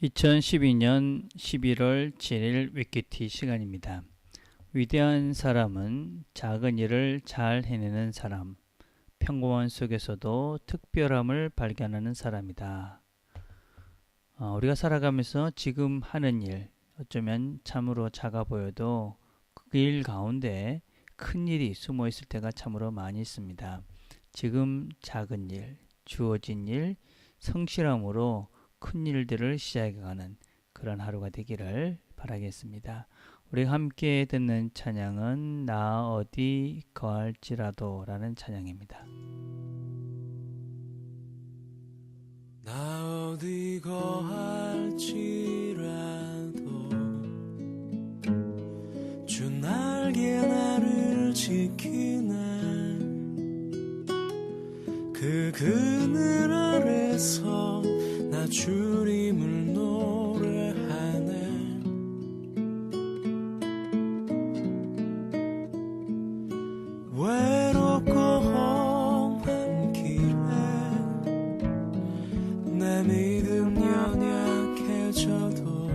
2012년 11월 7일 위키티 시간입니다. 위대한 사람은 작은 일을 잘 해내는 사람, 평범한 속에서도 특별함을 발견하는 사람이다. 우리가 살아가면서 지금 하는 일, 어쩌면 참으로 작아 보여도 그 일 가운데 큰 일이 숨어 있을 때가 참으로 많이 있습니다. 지금 작은 일, 주어진 일, 성실함으로 큰 일들을 시작해가는 그런 하루가 되기를 바라겠습니다. 우리가 함께 듣는 찬양은 나 어디 거할지라도 라는 찬양입니다. 나 어디 거할지라도 주 날개 나를 지키네. 그 그늘 아래서 나 주님을 노래하네. 외롭고 험한 길에 내 믿음 연약해져도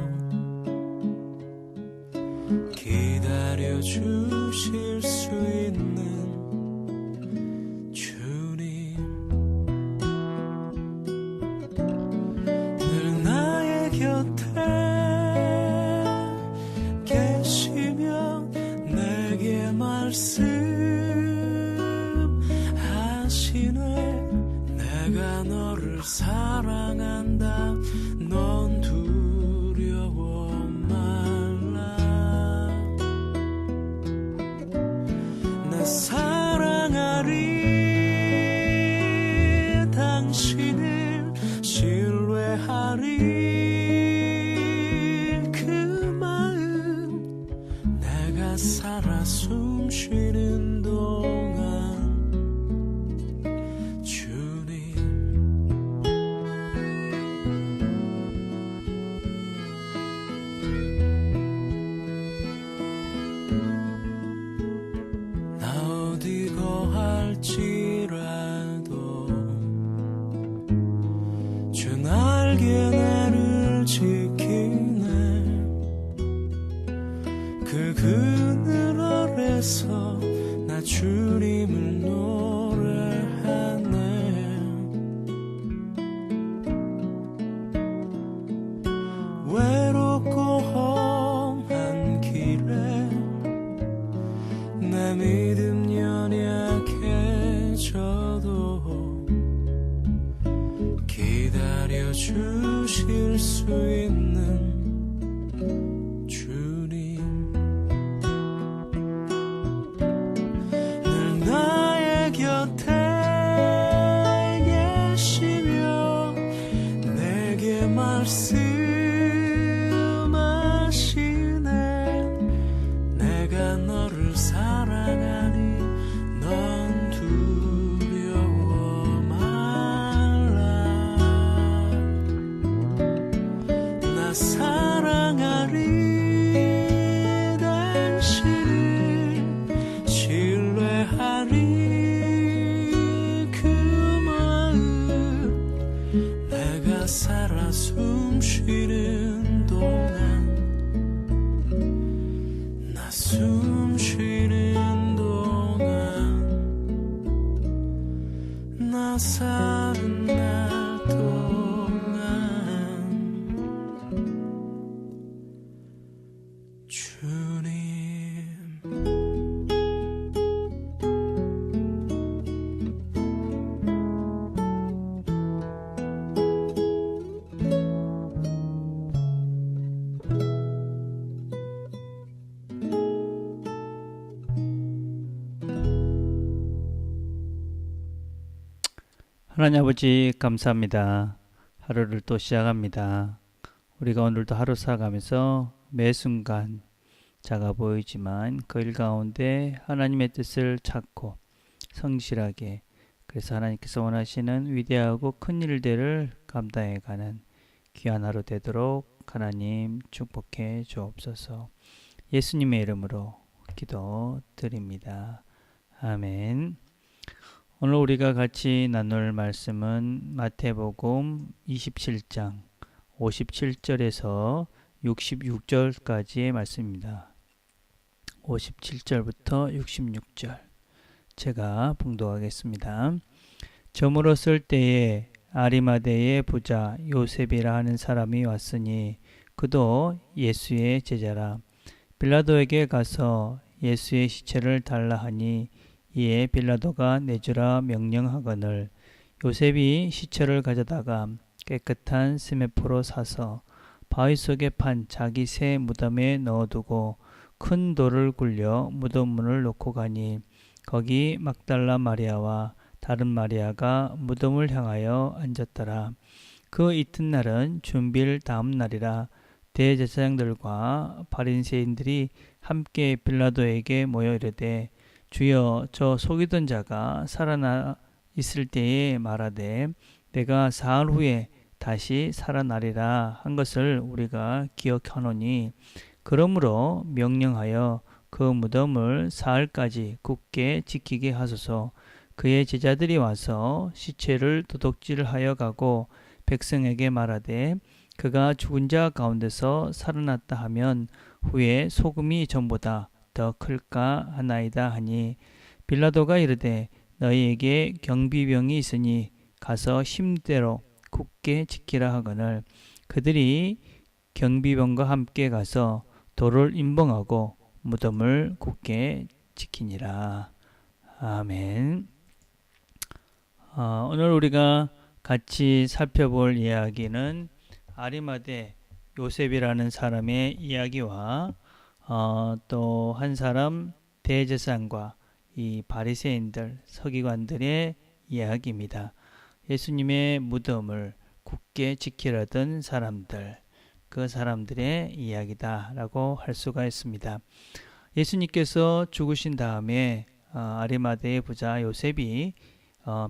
기다려 주실 수 있는 말씀하시네. 내가 너를 사랑한다. 넌 두려워 말라. 나 사랑하리. 당신을 신뢰하리. 그 마음 내가 살아 숨쉬는 동안 주님 나 어디 거할지라도 주 날개 나를 지키네. 그 그늘 아래서 나 주님을 노래하네. 외롭고 험한 길에 내 믿음 연약해져도 기다려 주실 수 있는 말씀하시네. 내가 너를 사랑하니 넌 두려워 말라. 나 사랑하리. 당신을 신뢰하리. 그 마음 내가 살아 숨쉬는 동안 나 숨쉬는 동안 나 사는 날 동안 주님 하나님 아버지 감사합니다. 하루를 또 시작합니다. 우리가 오늘도 하루 살아가면서 매 순간 작아 보이지만 그 일 가운데 하나님의 뜻을 찾고 성실하게, 그래서 하나님께서 원하시는 위대하고 큰 일들을 감당해가는 귀한 하루 되도록 하나님 축복해 주옵소서. 예수님의 이름으로 기도드립니다. 아멘. 오늘 우리가 같이 나눌 말씀은 마태복음 27장 57절에서 66절까지의 말씀입니다. 57절부터 66절 제가 봉독하겠습니다. 저물었을 때에 아리마대의 부자 요셉이라 하는 사람이 왔으니 그도 예수의 제자라. 빌라도에게 가서 예수의 시체를 달라 하니 이에 빌라도가 내주라 명령하거늘 요셉이 시체를 가져다가 깨끗한 스메포로 사서 바위 속에 판 자기 새 무덤에 넣어두고 큰 돌을 굴려 무덤 문을 놓고 가니 거기 막달라 마리아와 다른 마리아가 무덤을 향하여 앉았더라. 그 이튿날은 준비일 다음 날이라. 대제사장들과 바리새인들이 함께 빌라도에게 모여 이르되 주여 저 속이던 자가 살아나 있을 때에 말하되 내가 사흘 후에 다시 살아나리라 한 것을 우리가 기억하노니 그러므로 명령하여 그 무덤을 사흘까지 굳게 지키게 하소서. 그의 제자들이 와서 시체를 도둑질하여 가고 백성에게 말하되 그가 죽은 자 가운데서 살아났다 하면 후에 소금이 전보다 더 클까 하나이다 하니 빌라도가 이르되 너희에게 경비병이 있으니 가서 힘대로 굳게 지키라 하거늘 그들이 경비병과 함께 가서 돌을 임봉하고 무덤을 굳게 지키니라. 아멘. 오늘 우리가 같이 살펴볼 이야기는 아리마대 요셉이라는 사람의 이야기와 또 한 사람 대제사장과 이 바리새인들 서기관들의 이야기입니다. 예수님의 무덤을 굳게 지키려던 사람들, 그 사람들의 이야기다라고 할 수가 있습니다. 예수님께서 죽으신 다음에 아리마대의 부자 요셉이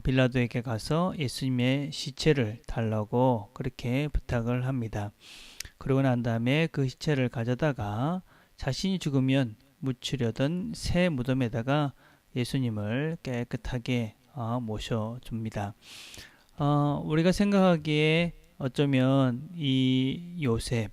빌라도에게 가서 예수님의 시체를 달라고 그렇게 부탁을 합니다. 그러고 난 다음에 그 시체를 가져다가 자신이 죽으면 묻히려던 새 무덤에다가 예수님을 깨끗하게 모셔줍니다. 우리가 생각하기에 어쩌면 이 요셉,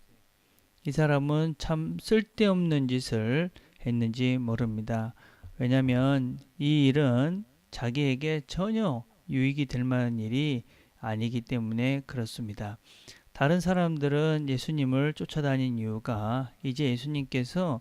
이 사람은 참 쓸데없는 짓을 했는지 모릅니다. 왜냐하면 이 일은 자기에게 전혀 유익이 될 만한 일이 아니기 때문에 그렇습니다. 다른 사람들은 예수님을 쫓아다닌 이유가 이제 예수님께서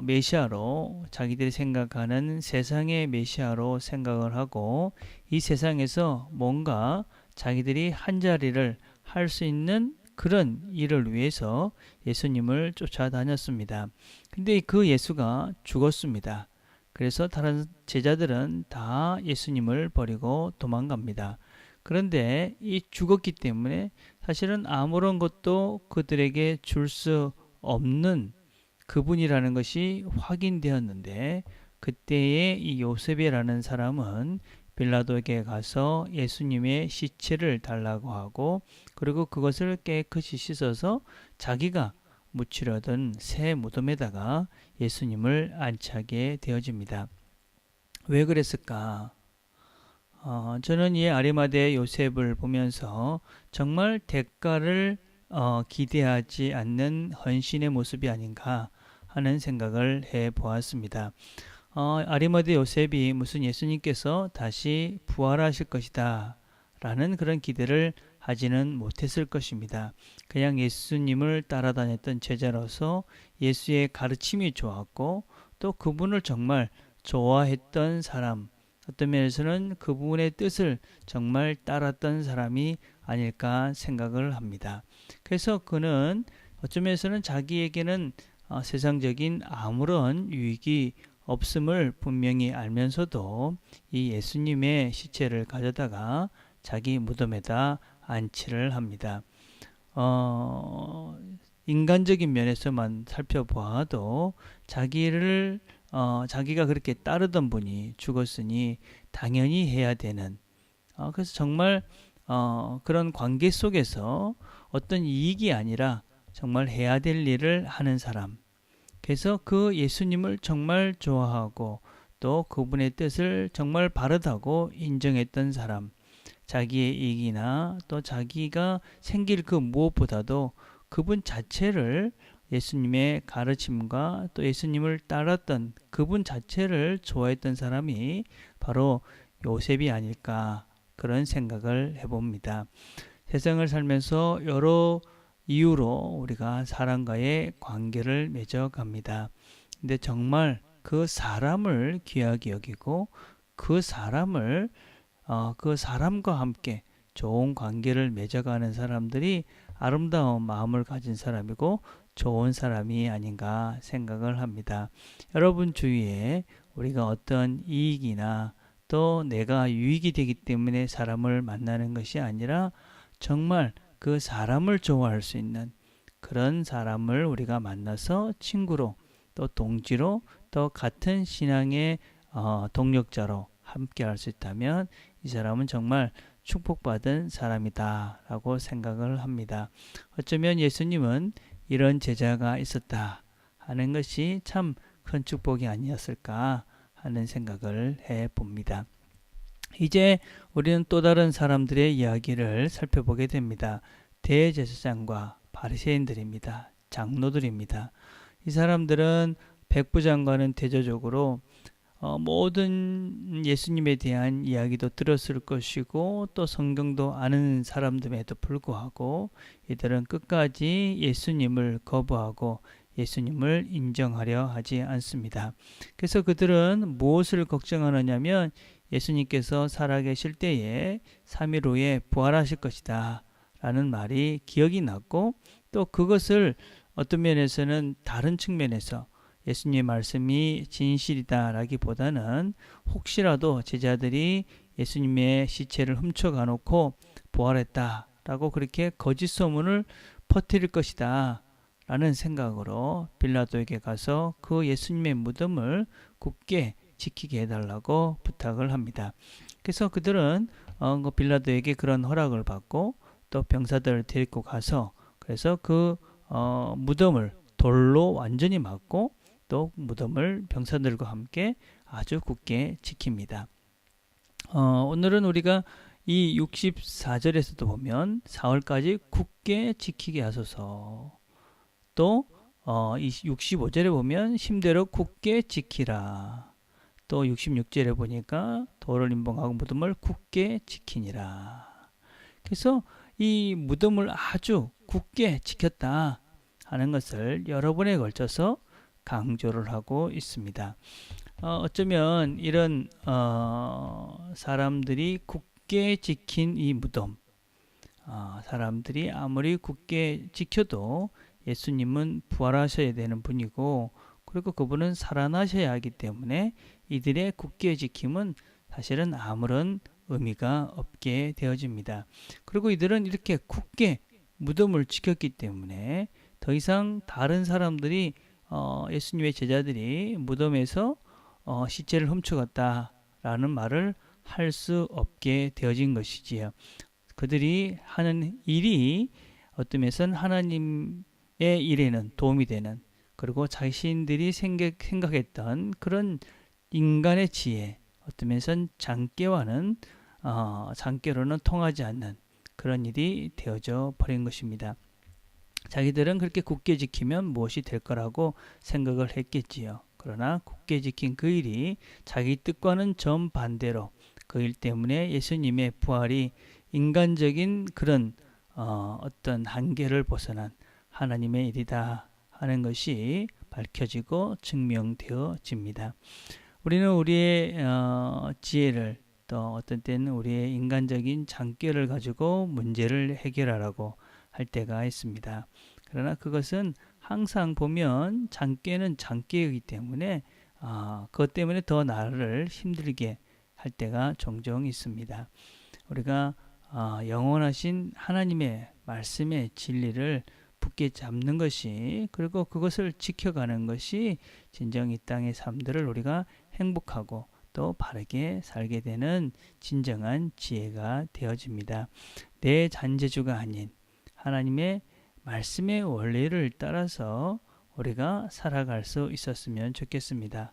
메시아로 자기들이 생각하는 세상의 메시아로 생각을 하고 이 세상에서 뭔가 자기들이 한 자리를 할 수 있는 그런 일을 위해서 예수님을 쫓아다녔습니다. 근데 그 예수가 죽었습니다. 그래서 다른 제자들은 다 예수님을 버리고 도망갑니다. 그런데 이 죽었기 때문에 사실은 아무런 것도 그들에게 줄 수 없는 그분이라는 것이 확인되었는데 그때에 이 요셉이라는 사람은 빌라도에게 가서 예수님의 시체를 달라고 하고 그리고 그것을 깨끗이 씻어서 자기가 묻히려던 새 무덤에다가 예수님을 안치하게 되어집니다. 왜 그랬을까? 저는 이 아리마대 요셉을 보면서 정말 대가를 기대하지 않는 헌신의 모습이 아닌가 하는 생각을 해보았습니다. 아리마대 요셉이 무슨 예수님께서 다시 부활하실 것이다 라는 그런 기대를 하지는 못했을 것입니다. 그냥 예수님을 따라다녔던 제자로서 예수의 가르침이 좋았고 또 그분을 정말 좋아했던 사람, 어떤 면에서는 그분의 뜻을 정말 따랐던 사람이 아닐까 생각을 합니다. 그래서 그는 어쩌면서는 자기에게는 세상적인 아무런 유익이 없음을 분명히 알면서도 이 예수님의 시체를 가져다가 자기 무덤에다 안치를 합니다. 인간적인 면에서만 살펴보아도 자기가 그렇게 따르던 분이 죽었으니 당연히 해야 되는 그래서 정말 그런 관계 속에서 어떤 이익이 아니라 정말 해야 될 일을 하는 사람. 그래서 그 예수님을 정말 좋아하고 또 그분의 뜻을 정말 바르다고 인정했던 사람. 자기의 이익이나 또 자기가 생길 그 무엇보다도 그분 자체를 예수님의 가르침과 또 예수님을 따랐던 그분 자체를 좋아했던 사람이 바로 요셉이 아닐까 그런 생각을 해봅니다. 세상을 살면서 여러 이유로 우리가 사람과의 관계를 맺어갑니다. 근데 정말 그 사람을 귀하게 여기고 그 사람을 그 사람과 함께 좋은 관계를 맺어가는 사람들이 아름다운 마음을 가진 사람이고 좋은 사람이 아닌가 생각을 합니다. 여러분 주위에 우리가 어떤 이익이나 또 내가 유익이 되기 때문에 사람을 만나는 것이 아니라 정말 그 사람을 좋아할 수 있는 그런 사람을 우리가 만나서 친구로 또 동지로 또 같은 신앙의 동력자로 함께 할 수 있다면 이 사람은 정말 축복받은 사람이다 라고 생각을 합니다. 어쩌면 예수님은 이런 제자가 있었다 하는 것이 참 큰 축복이 아니었을까 하는 생각을 해봅니다. 이제 우리는 또 다른 사람들의 이야기를 살펴보게 됩니다. 대제사장과 바리새인들입니다. 장로들입니다. 이 사람들은 백부장과는 대조적으로 모든 예수님에 대한 이야기도 들었을 것이고 또 성경도 아는 사람들에도 불구하고 이들은 끝까지 예수님을 거부하고 예수님을 인정하려 하지 않습니다. 그래서 그들은 무엇을 걱정하느냐면 예수님께서 살아계실 때에 3일 후에 부활하실 것이다 라는 말이 기억이 났고 또 그것을 어떤 면에서는 다른 측면에서 예수님의 말씀이 진실이다 라기보다는 혹시라도 제자들이 예수님의 시체를 훔쳐가 놓고 부활했다 라고 그렇게 거짓 소문을 퍼뜨릴 것이다 라는 생각으로 빌라도에게 가서 그 예수님의 무덤을 굳게 지키게 해달라고 부탁을 합니다. 그래서 그들은 빌라도에게 그런 허락을 받고 또 병사들을 데리고 가서 그래서 그 무덤을 돌로 완전히 막고 또 무덤을 병사들과 함께 아주 굳게 지킵니다. 오늘은 우리가 이 64절에서도 보면 사흘까지 굳게 지키게 하소서 또 이 65절에 보면 힘대로 굳게 지키라 또 66절에 보니까 돌을 임봉하고 무덤을 굳게 지키니라. 그래서 이 무덤을 아주 굳게 지켰다 하는 것을 여러 번에 걸쳐서 강조를 하고 있습니다. 어쩌면 이런 사람들이 굳게 지킨 이 무덤 사람들이 아무리 굳게 지켜도 예수님은 부활하셔야 되는 분이고 그리고 그분은 살아나셔야 하기 때문에 이들의 굳게 지킴은 사실은 아무런 의미가 없게 되어집니다. 그리고 이들은 이렇게 굳게 무덤을 지켰기 때문에 더 이상 다른 사람들이 예수님의 제자들이 무덤에서 시체를 훔쳐갔다라는 말을 할 수 없게 되어진 것이지요. 그들이 하는 일이 어떤 면에서는 하나님의 일에는 도움이 되는 그리고 자신들이 생각했던 그런 인간의 지혜 어떤 면에서는 장깨로는 통하지 않는 그런 일이 되어져 버린 것입니다. 자기들은 그렇게 굳게 지키면 무엇이 될 거라고 생각을 했겠지요. 그러나 굳게 지킨 그 일이 자기 뜻과는 정반대로 그 일 때문에 예수님의 부활이 인간적인 그런 어떤 한계를 벗어난 하나님의 일이다 하는 것이 밝혀지고 증명되어집니다. 우리는 우리의 지혜를 또 어떤 때는 우리의 인간적인 장깨를 가지고 문제를 해결하라고 할 때가 있습니다. 그러나 그것은 항상 보면 장깨는 장깨이기 때문에 그것 때문에 더 나를 힘들게 할 때가 종종 있습니다. 우리가 영원하신 하나님의 말씀의 진리를 굳게 잡는 것이 그리고 그것을 지켜가는 것이 진정 이 땅의 삶들을 우리가 행복하고 또 바르게 살게 되는 진정한 지혜가 되어집니다. 내 잔재주가 아닌 하나님의 말씀의 원리를 따라서 우리가 살아갈 수 있었으면 좋겠습니다.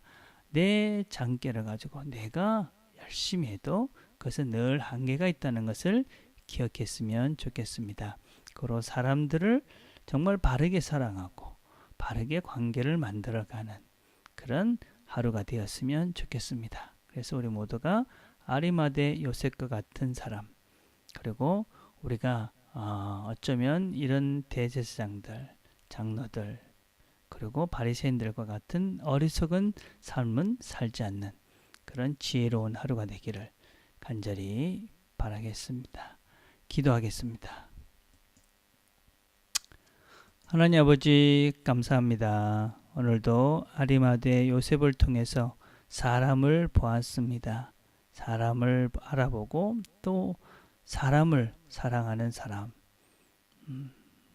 내 장깨를 가지고 내가 열심히 해도 그것은 늘 한계가 있다는 것을 기억했으면 좋겠습니다. 그리고 사람들을 정말 바르게 사랑하고 바르게 관계를 만들어가는 그런 하루가 되었으면 좋겠습니다. 그래서 우리 모두가 아리마대 요셉과 같은 사람, 그리고 우리가 어쩌면 이런 대제사장들, 장로들, 그리고 바리새인들과 같은 어리석은 삶은 살지 않는 그런 지혜로운 하루가 되기를 간절히 바라겠습니다. 기도하겠습니다. 하나님 아버지 감사합니다. 오늘도 아리마대 요셉을 통해서 사람을 보았습니다. 사람을 알아보고 또 사람을 사랑하는 사람,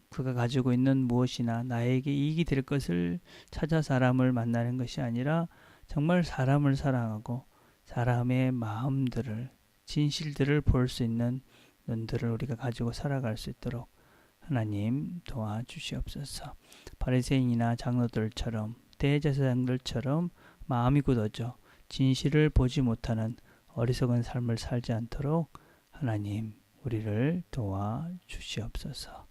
그가 가지고 있는 무엇이나 나에게 이익이 될 것을 찾아 사람을 만나는 것이 아니라 정말 사람을 사랑하고 사람의 마음들을, 진실들을 볼 수 있는 눈들을 우리가 가지고 살아갈 수 있도록 하나님 도와주시옵소서. 바리새인이나 장로들처럼 대제사장들처럼 마음이 굳어져 진실을 보지 못하는 어리석은 삶을 살지 않도록 하나님 우리를 도와주시옵소서.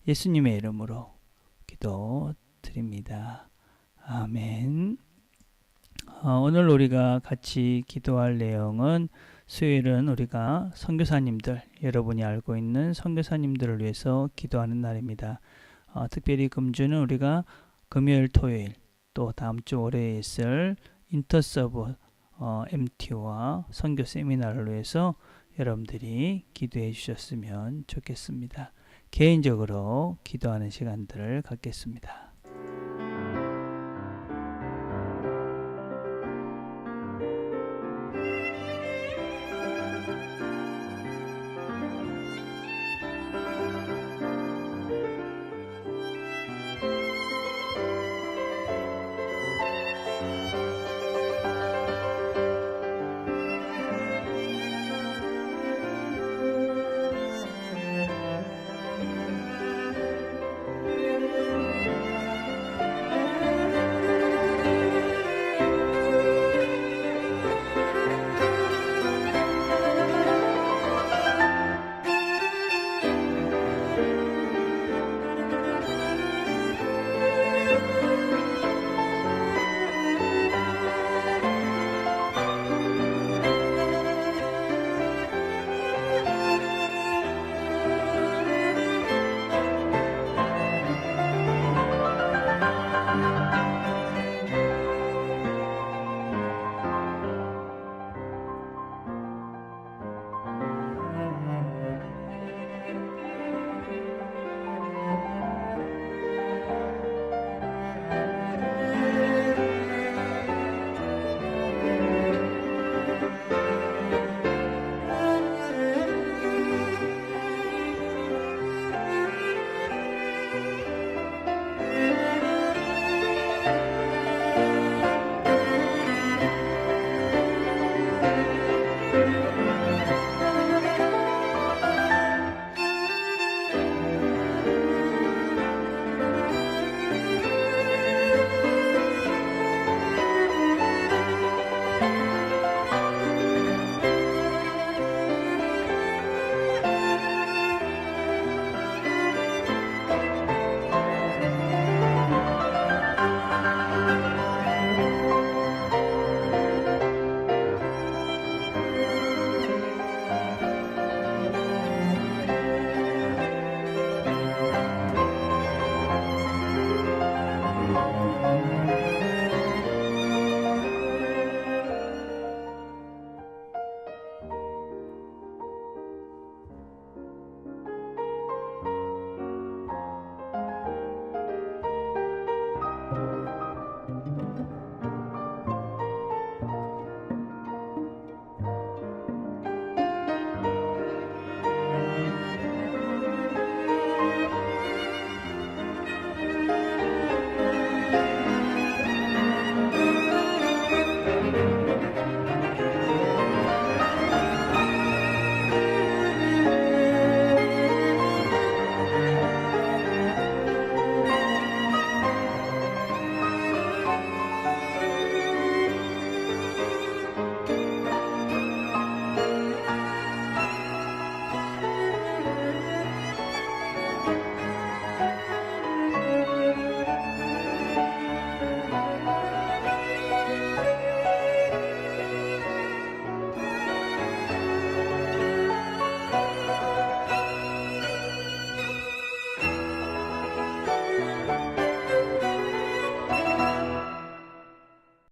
예수님의 이름으로 기도드립니다. 아멘. 오늘 우리가 같이 기도할 내용은 수요일은 우리가 선교사님들, 여러분이 알고 있는 선교사님들을 위해서 기도하는 날입니다. 특별히 금주는 우리가 금요일, 토요일, 또 다음 주 월요일에 있을 인터서브 MT와 선교 세미나를 위해서 여러분들이 기도해 주셨으면 좋겠습니다. 개인적으로 기도하는 시간들을 갖겠습니다.